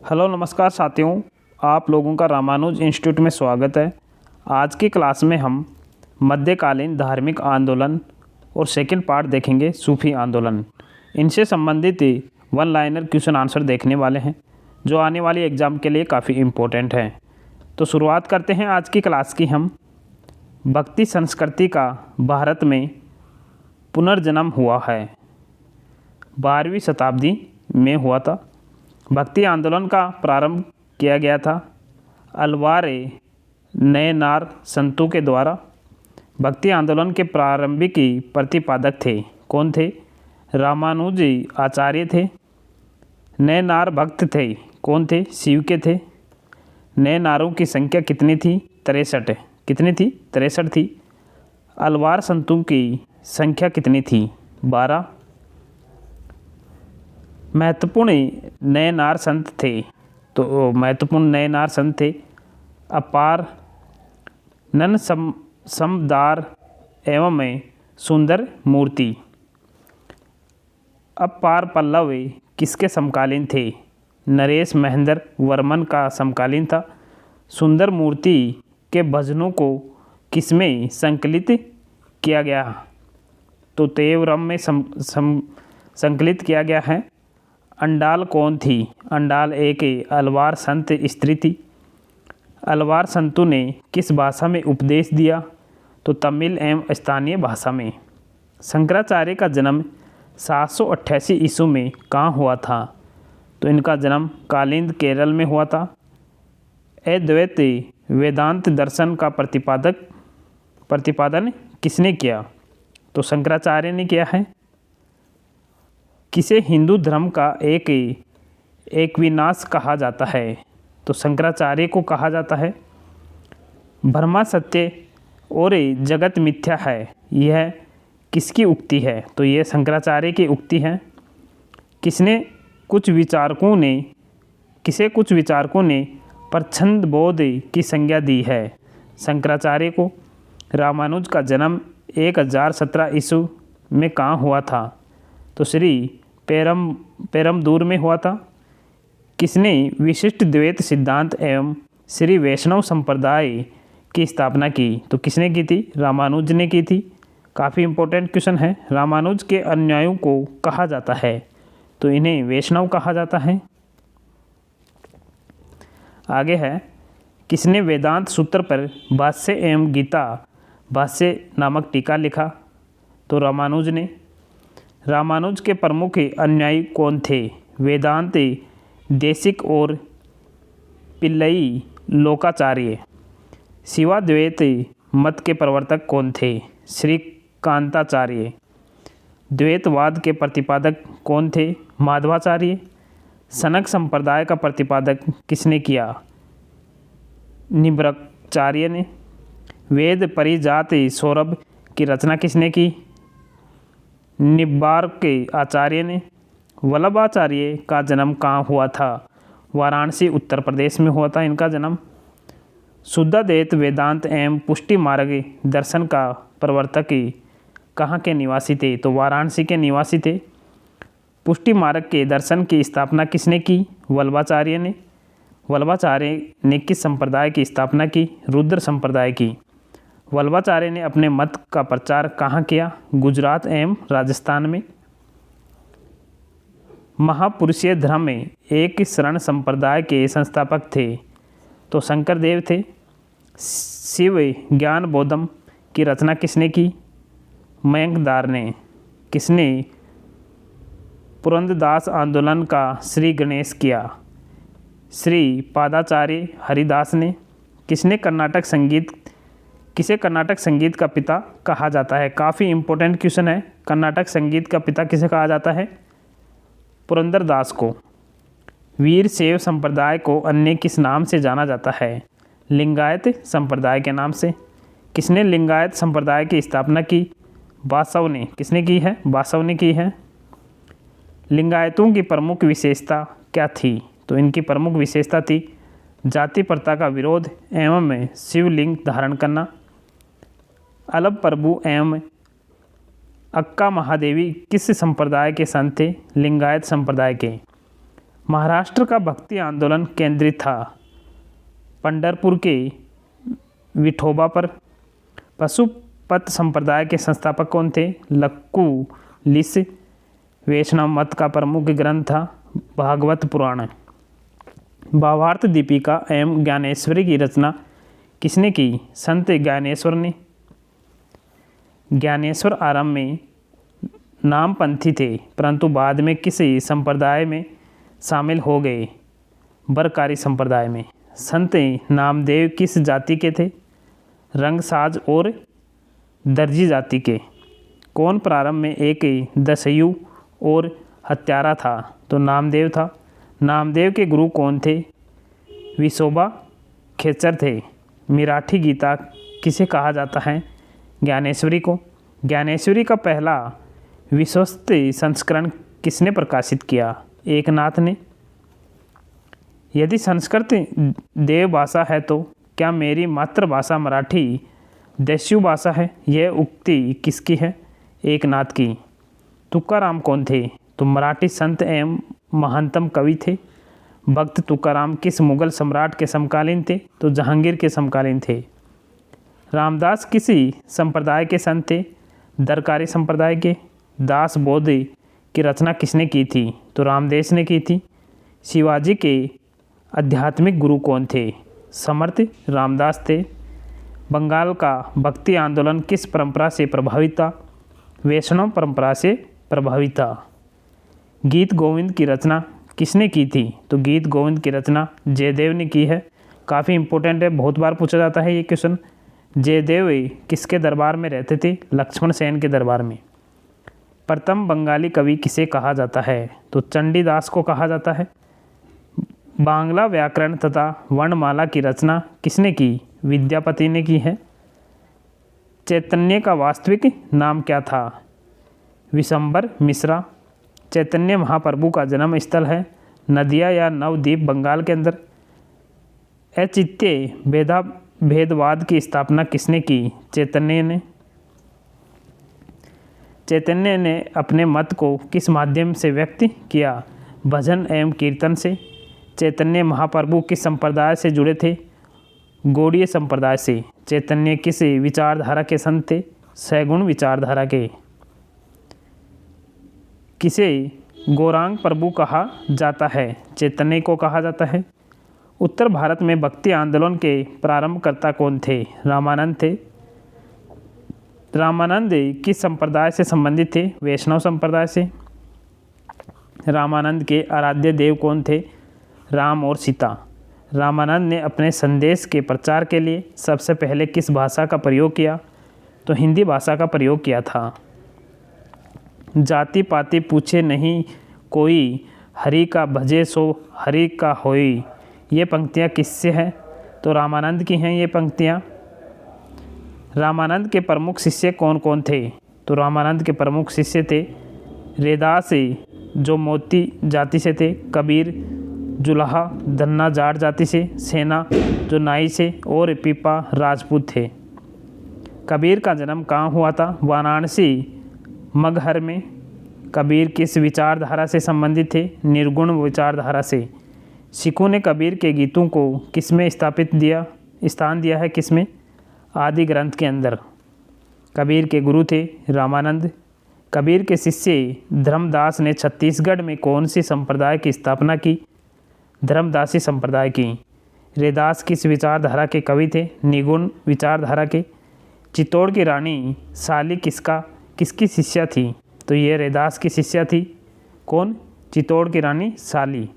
Hello नमस्कार साथियों, आप लोगों का रामानुज इंस्टीट्यूट में स्वागत है। आज की क्लास में हम मध्यकालीन धार्मिक आंदोलन और सेकंड पार्ट देखेंगे, सूफी आंदोलन। इनसे संबंधित वन लाइनर क्वेश्चन आंसर देखने वाले हैं जो आने वाली एग्ज़ाम के लिए काफ़ी इम्पोर्टेंट है। तो शुरुआत करते हैं आज की क्लास की। हम भक्ति संस्कृति का भारत में पुनर्जन्म हुआ है, 12वीं शताब्दी में हुआ था। भक्ति आंदोलन का प्रारंभ किया गया था अल्वारे नयनार संतों के द्वारा। भक्ति आंदोलन के प्रारंभिक प्रतिपादक थे, कौन थे? रामानुज आचार्य थे। नयनार भक्त थे, कौन थे? शिव के थे। नयनारों की संख्या कितनी थी? 63। कितनी थी? 63 थी। अल्वार संतों की संख्या कितनी थी? 12। महत्वपूर्ण नयनार संत थे, तो महत्वपूर्ण नयनार संत थे अपार नन समदार एवं सुंदर मूर्ति। अपार पल्लव किसके समकालीन थे? नरेश महेंद्र वर्मन का समकालीन था। सुंदर मूर्ति के भजनों को किसमें संकलित किया गया? तो तेवरम में संकलित किया गया है। अंडाल कौन थी? अंडाल एक अलवार संत स्त्री थी। अलवार संतों ने किस भाषा में उपदेश दिया? तो तमिल एवं स्थानीय भाषा में। शंकराचार्य का जन्म 788 ईस्वी में कहाँ हुआ था? तो इनका जन्म कालिंद केरल में हुआ था। अद्वैत वेदांत दर्शन का प्रतिपादन किसने किया? तो शंकराचार्य ने किया है। किसे हिंदू धर्म का एक विनाश कहा जाता है? तो शंकराचार्य को कहा जाता है। ब्रह्मा सत्य और जगत मिथ्या है, यह किसकी उक्ति है? तो यह शंकराचार्य की उक्ति है। किसे कुछ विचारकों ने प्रच्छंद बोध की संज्ञा दी है? शंकराचार्य को। रामानुज का जन्म 1017 ईस्वी में कहाँ हुआ था? तो श्री पेरमदूर में हुआ था। किसने विशिष्ट द्वैत सिद्धांत एवं श्री वैष्णव संप्रदाय की स्थापना की? तो किसने की थी? रामानुज ने की थी। काफ़ी इम्पोर्टेंट क्वेश्चन है। रामानुज के अनुयायियों को कहा जाता है? तो इन्हें वैष्णव कहा जाता है। आगे है, किसने वेदांत सूत्र पर भाष्य एवं गीता भाष्य नामक टीका लिखा? तो रामानुज ने। रामानुज के प्रमुख अनुयायी कौन थे? वेदांत देशिक और पिल्लई लोकाचार्य। शिवाद्वैत मत के प्रवर्तक कौन थे? श्री कांताचार्य। द्वैतवाद के प्रतिपादक कौन थे? माधवाचार्य। सनक संप्रदाय का प्रतिपादक किसने किया? निम्रकाचार्य ने। वेद परिजात सौरभ की रचना किसने की? निब्बार के आचार्य ने। वल्लभाचार्य का जन्म कहाँ हुआ था? वाराणसी उत्तर प्रदेश में हुआ था इनका जन्म। शुद्धाद्वैत वेदांत एवं पुष्टि मार्ग दर्शन का प्रवर्तक कहाँ के निवासी थे? तो वाराणसी के निवासी थे। पुष्टि मार्ग के दर्शन की स्थापना किसने की? वल्लभाचार्य ने। वल्लभाचार्य ने किस संप्रदाय की स्थापना की? रुद्र संप्रदाय की। वल्लभाचार्य ने अपने मत का प्रचार कहाँ किया? गुजरात एवं राजस्थान में। महापुरुषीय धर्म में एक शरण संप्रदाय के संस्थापक थे? तो शंकर देव थे। शिव ज्ञान बोधम की रचना किसने की? मयंकदार ने। किसने पुरंदरदास आंदोलन का श्री गणेश किया? श्री पादाचार्य हरिदास ने। किसे कर्नाटक संगीत का पिता कहा जाता है? काफ़ी इम्पोर्टेंट क्वेश्चन है। कर्नाटक संगीत का पिता किसे कहा जाता है? पुरंदरदास को। वीर शैव संप्रदाय को अन्य किस नाम से जाना जाता है? लिंगायत संप्रदाय के नाम से। किसने लिंगायत संप्रदाय की स्थापना की? बासव ने। किसने की है? बासव ने की है। लिंगायतों की प्रमुख विशेषता क्या थी? तो इनकी प्रमुख विशेषता थी जाति प्रथा का विरोध एवं शिवलिंग धारण करना। अलभ प्रभु एवं अक्का महादेवी किस संप्रदाय के संत थे? लिंगायत संप्रदाय के। महाराष्ट्र का भक्ति आंदोलन केंद्रित था पंढरपुर के विठोबा पर। पशुपत संप्रदाय के संस्थापक कौन थे? लक्कू लिस। वैष्णव मत का प्रमुख ग्रंथ था भागवत पुराण। भावार्थ दीपिका एवं ज्ञानेश्वरी की रचना किसने की? संत ज्ञानेश्वर ने। ज्ञानेश्वर आरंभ में नामपंथी थे परंतु बाद में किसी संप्रदाय में शामिल हो गए, बरकारी संप्रदाय में। संत नामदेव किस जाति के थे? रंगसाज और दर्जी जाति के। कौन प्रारंभ में एक दस्यु और हत्यारा था? तो नामदेव था। नामदेव के गुरु कौन थे? विसोबा खेचर थे। मराठी गीता किसे कहा जाता है? ज्ञानेश्वरी को। ज्ञानेश्वरी का पहला विश्वस्त संस्करण किसने प्रकाशित किया? एकनाथ ने। यदि संस्कृत देव भाषा है तो क्या मेरी मातृभाषा मराठी दस्यु भाषा है? यह उक्ति किसकी है? एकनाथ की। तुकाराम कौन थे? तो मराठी संत एवं महंतम कवि थे। भक्त तुकाराम किस मुगल सम्राट के समकालीन थे? तो जहांगीर के समकालीन थे। रामदास किसी संप्रदाय के संत थे? दरकारी संप्रदाय के। दास बोध की रचना किसने की थी? तो रामदेस ने की थी। शिवाजी के आध्यात्मिक गुरु कौन थे? समर्थ रामदास थे। बंगाल का भक्ति आंदोलन किस परंपरा से प्रभावित था? वैष्णव परंपरा से प्रभावित था। गीत गोविंद की रचना किसने की थी? तो गीत गोविंद की रचना जयदेव ने की है। काफ़ी इंपॉर्टेंट है, बहुत बार पूछा जाता है ये क्वेश्चन। जयदेव किसके दरबार में रहते थे? लक्ष्मण सेन के दरबार में। प्रथम बंगाली कवि किसे कहा जाता है? तो चंडीदास को कहा जाता है। बांग्ला व्याकरण तथा वर्णमाला की रचना किसने की? विद्यापति ने की है। चैतन्य का वास्तविक नाम क्या था? विशंबर मिश्रा। चैतन्य महाप्रभु का जन्म स्थल है नदिया या नवद्वीप बंगाल के अंदर। औचित्य भेदवाद की स्थापना किसने की? चैतन्य ने। चैतन्य ने अपने मत को किस माध्यम से व्यक्त किया? भजन एवं कीर्तन से। चैतन्य महाप्रभु किस संप्रदाय से जुड़े थे? गौड़ीय संप्रदाय से। चैतन्य किस विचारधारा के संत थे? सैगुण विचारधारा के। किसे गौरांग प्रभु कहा जाता है? चैतन्य को कहा जाता है। उत्तर भारत में भक्ति आंदोलन के प्रारंभकर्ता कौन थे? रामानंद थे। रामानंद किस संप्रदाय से संबंधित थे? वैष्णव संप्रदाय से। रामानंद के आराध्य देव कौन थे? राम और सीता। रामानंद ने अपने संदेश के प्रचार के लिए सबसे पहले किस भाषा का प्रयोग किया? तो हिंदी भाषा का प्रयोग किया था। जाति पाति पूछे नहीं कोई, हरि का भजे सो हरि का होई। ये पंक्तियाँ किससे हैं? तो रामानंद की हैं ये पंक्तियाँ। रामानंद के प्रमुख शिष्य कौन कौन थे? तो रामानंद के प्रमुख शिष्य थे रैदास जो मोती जाति से थे, कबीर जुलाहा धन्ना जाट जाति से, सेना जो नाई से और पीपा राजपूत थे। कबीर का जन्म कहाँ हुआ था? वाराणसी मगहर में। कबीर किस विचारधारा से संबंधित थे? निर्गुण विचारधारा से। सिखों ने कबीर के गीतों को किसमें स्थान दिया है? किसमें? आदि ग्रंथ के अंदर। कबीर के गुरु थे रामानंद। कबीर के शिष्य धर्मदास ने छत्तीसगढ़ में कौन सी संप्रदाय की स्थापना की? धर्मदासी संप्रदाय की। रैदास किस विचारधारा के कवि थे? निगुण विचारधारा के। चित्तौड़ की रानी साली किसकी शिष्या थी? तो ये रैदास की शिष्या थी। कौन? चित्तौड़ की रानी साली।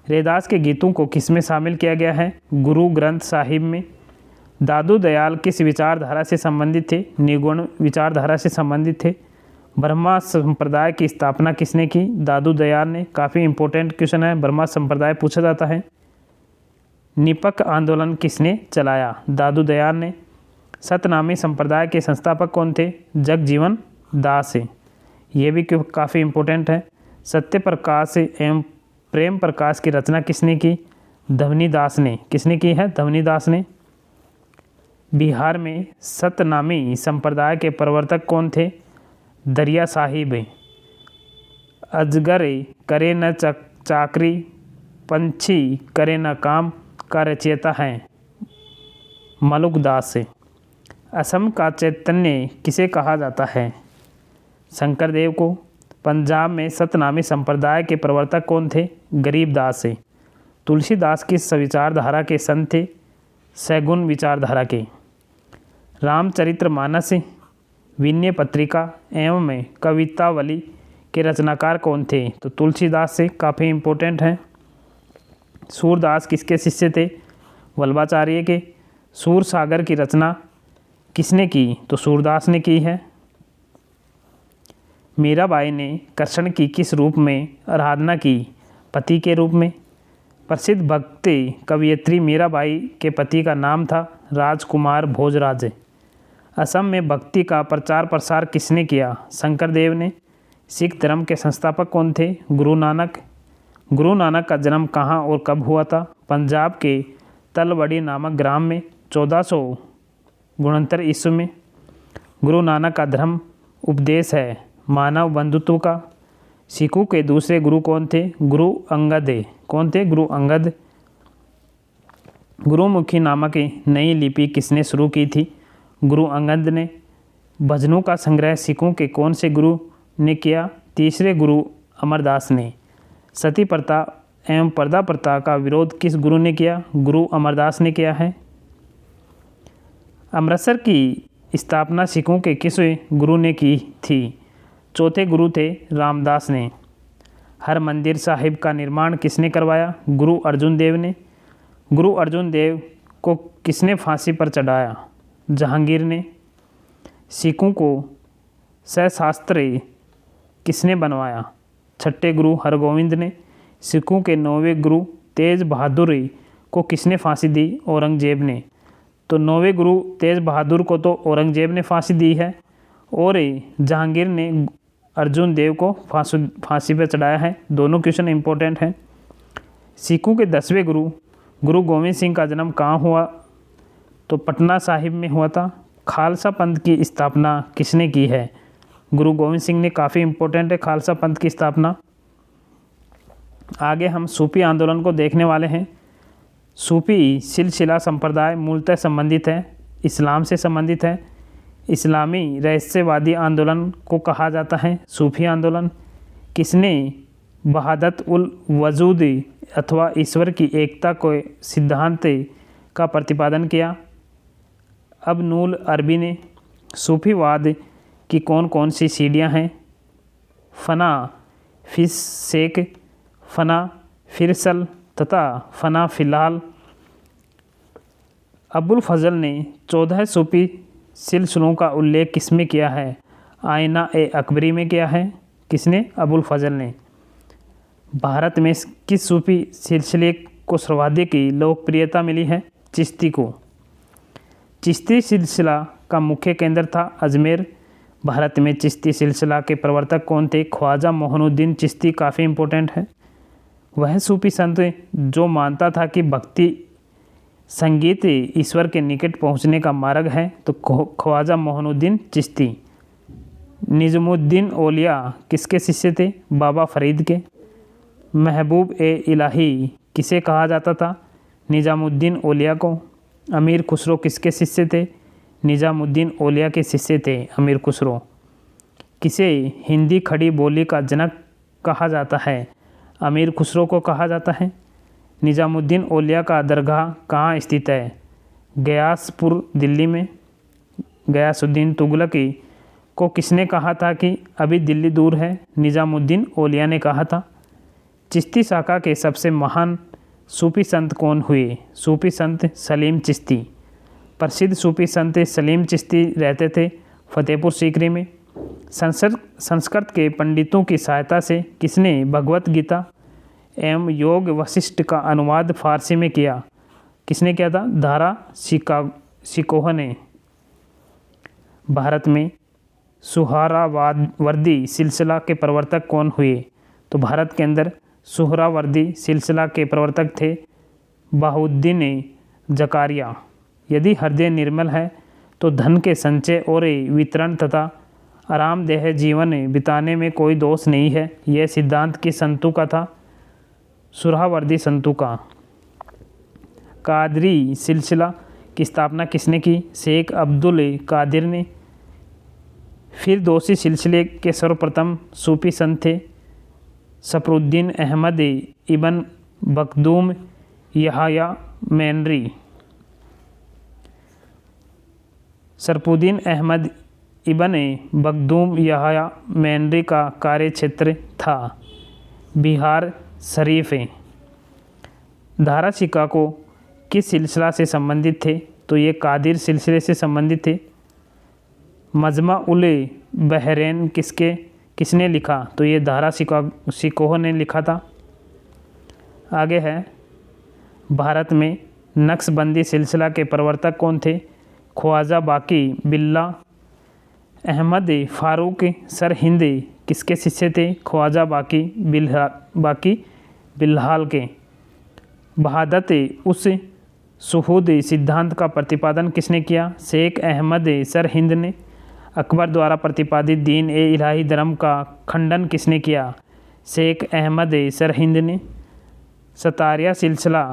रैदास के गीतों को किसमें शामिल किया गया है? गुरु ग्रंथ साहिब में। दादू दयाल किस विचारधारा से संबंधित थे? निगुण विचारधारा से संबंधित थे। ब्रह्मा संप्रदाय की स्थापना किसने की? दादू दयाल ने। काफ़ी इंपॉर्टेंट क्वेश्चन है, ब्रह्मा संप्रदाय पूछा जाता है। निपक आंदोलन किसने चलाया? दादू दयाल ने। सतनामी संप्रदाय के संस्थापक कौन थे? जगजीवन दास। ये भी काफ़ी इंपॉर्टेंट है। सत्य प्रकाश एवं प्रेम प्रकाश की रचना किसने की? धवनीदास ने। किसने की है? धवनीदास ने। बिहार में सतनामी संप्रदाय के प्रवर्तक कौन थे? दरिया साहिब। अजगर करे न चाकरी पंछी करे न काम का रचयिता है मलुकदास। असम का चैतन्य किसे कहा जाता है? शंकरदेव को। पंजाब में सतनामी संप्रदाय के प्रवर्तक कौन थे? गरीबदास। तुलसीदास किस विचारधारा के संत थे? सैगुन विचारधारा के। रामचरितमानस, विनय पत्रिका एवं कवितावली के रचनाकार कौन थे? तो तुलसीदास से, काफ़ी इम्पोर्टेंट हैं। सूरदास किसके शिष्य थे? वल्लभाचार्य के। सूर सागर की रचना किसने की? तो सूरदास ने की है। मीराबाई ने कृष्ण की किस रूप में आराधना की? पति के रूप में। प्रसिद्ध भक्ति कवयित्री मीराबाई के पति का नाम था राजकुमार भोजराज। असम में भक्ति का प्रचार प्रसार किसने किया? शंकरदेव ने। सिख धर्म के संस्थापक कौन थे? गुरु नानक। गुरु नानक का जन्म कहाँ और कब हुआ था? पंजाब के तलवड़ी नामक ग्राम में 1469 ईस्वी में। गुरु नानक का धर्म उपदेश है मानव बंधुत्व का। सिखों के दूसरे गुरु कौन थे? गुरु अंगद। कौन थे? गुरु अंगद। गुरुमुखी नामक नई लिपि किसने शुरू की थी? गुरु अंगद ने। भजनों का संग्रह सिखों के कौन से गुरु ने किया? तीसरे गुरु अमरदास ने। सती प्रथा एवं पर्दा प्रथा का विरोध किस गुरु ने किया? गुरु अमरदास ने किया है। अमृतसर की स्थापना सिखों के किस गुरु ने की थी? चौथे गुरु थे रामदास ने। हरमंदिर साहिब का निर्माण किसने करवाया? गुरु अर्जुन देव ने। गुरु अर्जुन देव को किसने फांसी पर चढ़ाया? जहांगीर ने। सिखों को सहस्त्र किसने बनवाया? छठे गुरु हरगोविंद ने। सिखों के 9वें गुरु तेज बहादुर को किसने फांसी दी? औरंगजेब ने। तो 9वें गुरु तेज बहादुर को तो औरंगजेब ने फांसी दी है और जहांगीर ने अर्जुन देव को फांसी पर चढ़ाया है। दोनों क्वेश्चन इंपॉर्टेंट हैं। सिखों के 10वें गुरु गुरु गोविंद सिंह का जन्म कहाँ हुआ? तो पटना साहिब में हुआ था। खालसा पंथ की स्थापना किसने की है? गुरु गोविंद सिंह ने। काफ़ी इम्पोर्टेंट है खालसा पंथ की स्थापना। आगे हम सूफी आंदोलन को देखने वाले हैं। सूफी सिलसिला संप्रदाय मूलतः संबंधित है, इस्लाम से संबंधित है। इस्लामी रहस्यवादी आंदोलन को कहा जाता है सूफी आंदोलन। किसने वहादत उल वजूद अथवा ईश्वर की एकता को सिद्धांत का प्रतिपादन किया? अब नूल अरबी ने। सूफीवाद की कौन कौन सी सीढ़ियाँ हैं? फना फिसेक, फना फिरसल तथा फना फिलहाल। अबुल फजल ने 14 सूफी सिलसिलों का उल्लेख किसमें किया है? आईना ए अकबरी में किया है। किसने? अबुल फजल ने। भारत में किस सूफी सिलसिले को सर्वाधिक लोकप्रियता मिली है? चिश्ती को। चिश्ती सिलसिला का मुख्य केंद्र था अजमेर। भारत में चिश्ती सिलसिला के प्रवर्तक कौन थे? ख्वाजा मोहनुद्दीन चिश्ती। काफ़ी इम्पोर्टेंट है। वह सूफी संत जो मानता था कि भक्ति संगीत ईश्वर के निकट पहुंचने का मार्ग है, तो ख्वाजा मोहनुद्दीन चिश्ती। निज़मुद्दीन औलिया किसके शिष्य थे? बाबा फरीद के। महबूब ए इलाही किसे कहा जाता था? निज़ामुद्दीन औलिया को। अमीर खुसरो किसके शिष्य थे? निज़ामुद्दीन औलिया के शिष्य थे अमीर खुसरो। किसे हिंदी खड़ी बोली का जनक कहा जाता है? अमीर खुसरो को कहा जाता है। निज़ामुद्दीन औलिया का दरगाह कहाँ स्थित है? गयासपुर दिल्ली में। गयासुद्दीन तुगलक को किसने कहा था कि अभी दिल्ली दूर है? निज़ामुद्दीन औलिया ने कहा था। चिश्ती शाखा के सबसे महान सूफी संत कौन हुए? सूफी संत सलीम चिश्ती। प्रसिद्ध सूफी संत सलीम चिश्ती रहते थे फतेहपुर सीकरी में। संस्कृत के पंडितों की सहायता से किसने भगवत गीता एवं योग वशिष्ठ का अनुवाद फारसी में किया? किसने किया था? दारा शिकोह ने। भारत में सुहरावर्दी सिलसिला के प्रवर्तक कौन हुए? तो भारत के अंदर सुहरावर्दी सिलसिला के प्रवर्तक थे बहाउद्दीन जकारिया। यदि हृदय निर्मल है तो धन के संचय और वितरण तथा आरामदेह जीवन बिताने में कोई दोष नहीं है। यह सिद्धांत किस संतों का था? सुहरावर्दी संतू का। कादरी सिलसिला की स्थापना किसने की? शेख अब्दुल कादिर ने। फिरदौसी सिलसिले के सर्वप्रथम सूफी संत थे सफरुद्दीन अहमद इबन बखदूम यहया मैनरी। सफरुद्दीन अहमद इबन बखदूम यहया मैनरी का कार्य क्षेत्र था बिहार शरीफ। धारा सिक्का को किस सिलसिला से संबंधित थे? तो ये कादिर सिलसिले से संबंधित थे। मजमा उल बहरैन किसने लिखा? तो ये धारा सिकोह ने लिखा था। आगे है, भारत में नक्शबंदी सिलसिला के प्रवर्तक कौन थे? ख्वाजा बाकी बिल्ला। अहमद फारूक सर हिंद किसके शिष्य थे? ख्वाजा बाकी बिल्हाल के। वहादत उस सुहूद सिद्धांत का प्रतिपादन किसने किया? शेख अहमद सर हिंद ने। अकबर द्वारा प्रतिपादित दीन ए इलाही धर्म का खंडन किसने किया? शेख अहमद सर हिंद ने। सतारिया सिलसिला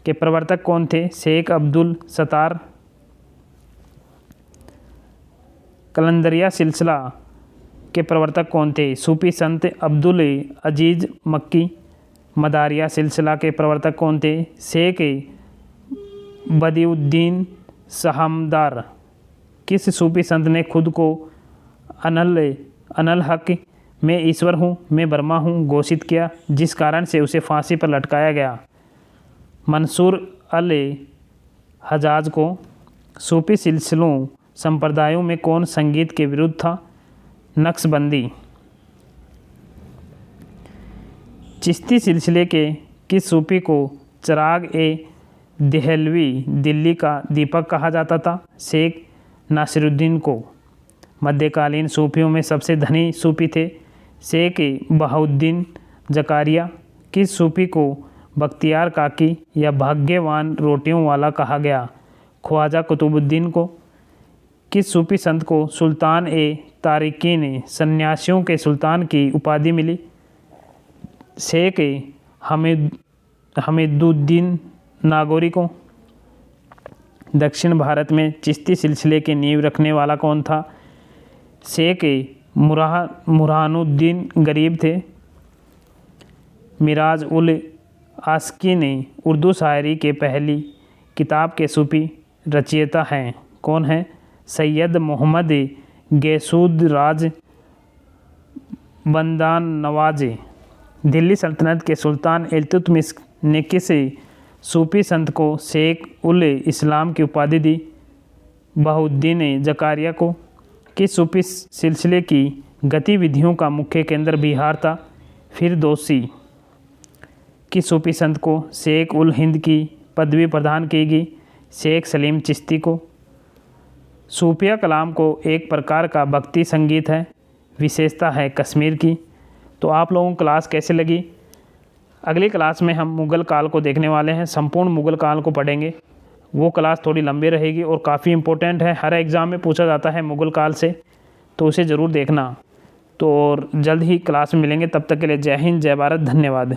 के प्रवर्तक कौन थे? शेख अब्दुल सत्तार। कलंदरिया सिलसिला के प्रवर्तक कौन थे? सूफी संत अब्दुल अजीज़ मक्की। मदारिया सिलसिला के प्रवर्तक कौन थे? शेख बदिउद्दीन सहमदार। किस सूफी संत ने खुद को अनल हक मैं ईश्वर हूँ, मैं ब्रह्मा हूँ घोषित किया, जिस कारण से उसे फांसी पर लटकाया गया? मंसूर अल हजाज को। सूफी सिलसिलों संप्रदायों में कौन संगीत के विरुद्ध था? नक्शबंदी। चिश्ती सिलसिले के किस सूफी को चिराग ए देहलवी दिल्ली का दीपक कहा जाता था? शेख नासिरुद्दीन को। मध्यकालीन सूफियों में सबसे धनी सूफी थे शेख बहाउद्दीन जकारिया। किस सूफी को बख्तियार काकी या भाग्यवान रोटियों वाला कहा गया? ख्वाजा कुतुबुद्दीन को। किस सूफी संत को सुल्तान ए तारिकीन सन्यासियों के सुल्तान की उपाधि मिली? शेख हमीदुद्दीन नागौरी को। दक्षिण भारत में चिश्ती सिलसिले की नींव रखने वाला कौन था? शेख मुरानुद्दीन गरीब थे। मिराज उल आस्की ने उर्दू शायरी के पहली किताब के सूफी रचयिता हैं। कौन है? सैयद मोहम्मद गैसूद राज बंदान नवाज। दिल्ली सल्तनत के सुल्तान इल्तुतमिश ने किस सूफी संत को शेख उल इस्लाम की उपाधि दी? बहाउद्दीन जकारिया को। किस सूफी सिलसिले की गतिविधियों का मुख्य केंद्र बिहार था? फिरदौसी। किस सूफी संत को शेख उल हिंद की पदवी प्रदान की गई? शेख सलीम चिश्ती को। सूफिया कलाम को एक प्रकार का भक्ति संगीत है, विशेषता है कश्मीर की। तो आप लोगों को क्लास कैसे लगी? अगली क्लास में हम मुग़ल काल को देखने वाले हैं, संपूर्ण मुग़ल काल को पढ़ेंगे। वो क्लास थोड़ी लंबी रहेगी और काफ़ी इम्पोर्टेंट है, हर एग्ज़ाम में पूछा जाता है मुग़ल काल से, तो उसे ज़रूर देखना। तो और जल्द ही क्लास में मिलेंगे, तब तक के लिए जय हिंद, जय भारत, धन्यवाद।